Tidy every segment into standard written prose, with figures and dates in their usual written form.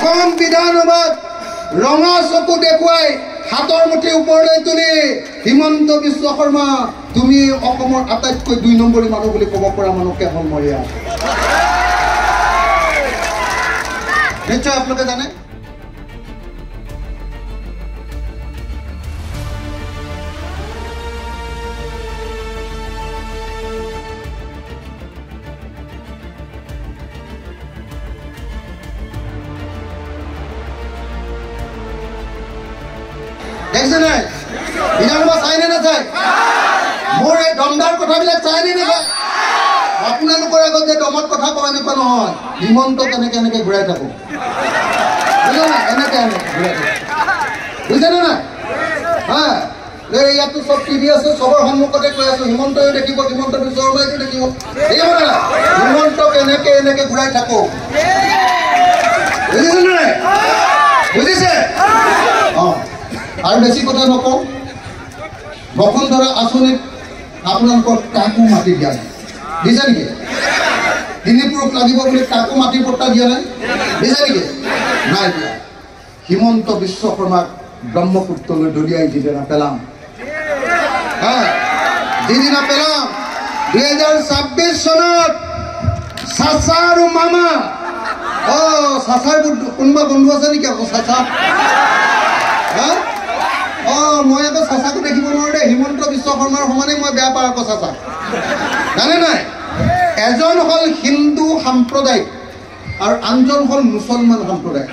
অসম বিধানসভাত ৰঙা চকু দেখুৱাই হাতৰ মুঠি ওপৰলৈ তুলি হিমন্ত বিশ্ব শৰ্মা তুমি অসমৰ আটাইতকৈ ২ নম্বৰী মানুহ বুলি ক'ব পৰা মানুহ কেৱল মৰিয়া নিশ্চয় আপোনালোকে জানে দেখছে নাই বিধানসভা চাইনে নাচাই মোৰ এই দমদাৰ কথাবিলাক চাইনে নাচাই আপোনালোকৰ আগত যে দমত কথা কওঁ এনেকুৱা নহয় হিমন্ত কেনেকে এনেকে ঘূৰাই থাকো বুঝা না এনেকে এনেকে ঘূৰাই থাকো বুঝছেনে নাই হা ইয়াতো চব টিভি আছে চবৰ সন্মুখতে কৈ আছো হিমন্তও দেখিব হিমন্ত বিশ্ব শৰ্মাইও দেখিব দেখিব না হিমন্ত কেনেকে এনেকে ঘূৰাই থাকো বুজিছে নাই বুজিছে আৰু বেছি কথা নকওঁ বসুন্ধৰা আঁচনিত আপোনালোকৰ কাকো মাটি দিয়া নাই দিছে নেকি তিনিপুৰুষ লাগিব বুলি কাকো মাটি পট্টা দিয়া নাই দিছে নেকি নাই দিয়া হিমন্ত বিশ্ব শৰ্মাক ব্ৰহ্মপুত্ৰলৈ দলিয়াই যিদিনা পেলাম যিদিনা পেলাম 2026 চনত চাচা আৰু মামা চাচাৰ কোনোবা বন্ধু আছে নেকি আকৌ চাচা মই আকৌ চাচাকো দেখিব নোৱাৰো দেই হিমন্ত বিশ্ব শৰ্মাৰ সমানে মই বেয়া পাওঁ আকৌ চাচা জানে নাই এজন হ'ল হিন্দু সম্প্ৰদায় আৰু আনজন হ'ল মুছলমান সম্প্ৰদায়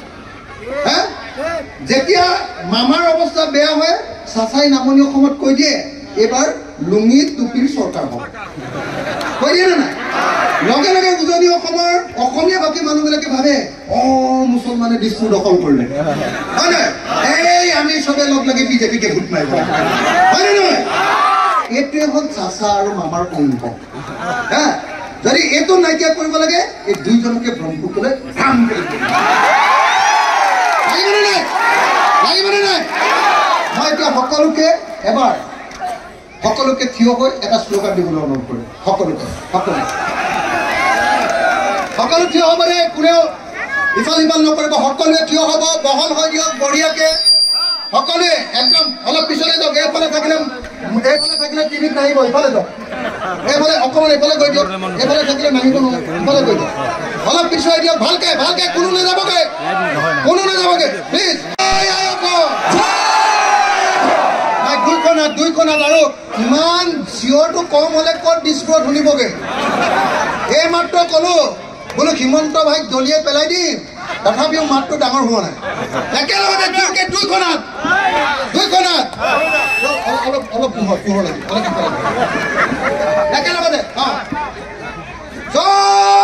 যেতিয়া মামাৰ অৱস্থা বেয়া হয় চাচাই নামনি অসমত কৈ দিয়ে এইবাৰ লুঙি টুপিৰ চৰকাৰ হ'ব কৈ দিয়ে নে নাই লগে লগে উজনি অসমৰ অসমীয়া বাকী মানুহবিলাকে ভাবে মুছলমানে দিশপুৰ দখল কৰিলে হয় নহয় এই আমি চবে লগ লাগি বিজেপিকে ভোট মাৰিব হয় নহয় এইটোৱে হ'ল চাচা আৰু মামাৰ অংক যদি এইটো নাইকিয়া কৰিব লাগে এই দুইজনকে ব্ৰহ্মপুত্ৰলৈ কাম কৰিব লাগিবনে নাই মই এতিয়া সকলোকে থিয় হৈ এটা শ্লোগান দিবলৈ অনুৰোধ কৰিম সকলো থিয় হ'ব দেই কোনেও ইফাল সিফাল নকৰিব সকলোৱে থিয় হ'ব বহল হৈ দিয়ক বঢ়িয়াকে সকলোৱে একদম অলপ পিছলৈ যাওক এইফালে থাকিলে টিভিত নাহিব ইফালে যাওক এইফালে অকণমান এইফালে গৈ দিয়ক এইফালে থাকিলে নাহিব নহয় ইফালে গৈ দিয়ক অলপ পিছুৱাই দিয়ক ভালকে কোনো নাযাবগে প্লিজ দুইখনত আৰু ইমান চিঞৰটো কম হ'লে ক'ত ডিস্কত শুনিবগে এই মাত্ৰ ক'লো বোলো হিমন্ত ভাইক দলিয়াই পেলাই দিম তথাপিও মাতটো ডাঙৰ হোৱা নাই একেলগতে দুইখনত অলপ পোহৰ লাগিব একেলগতে জয়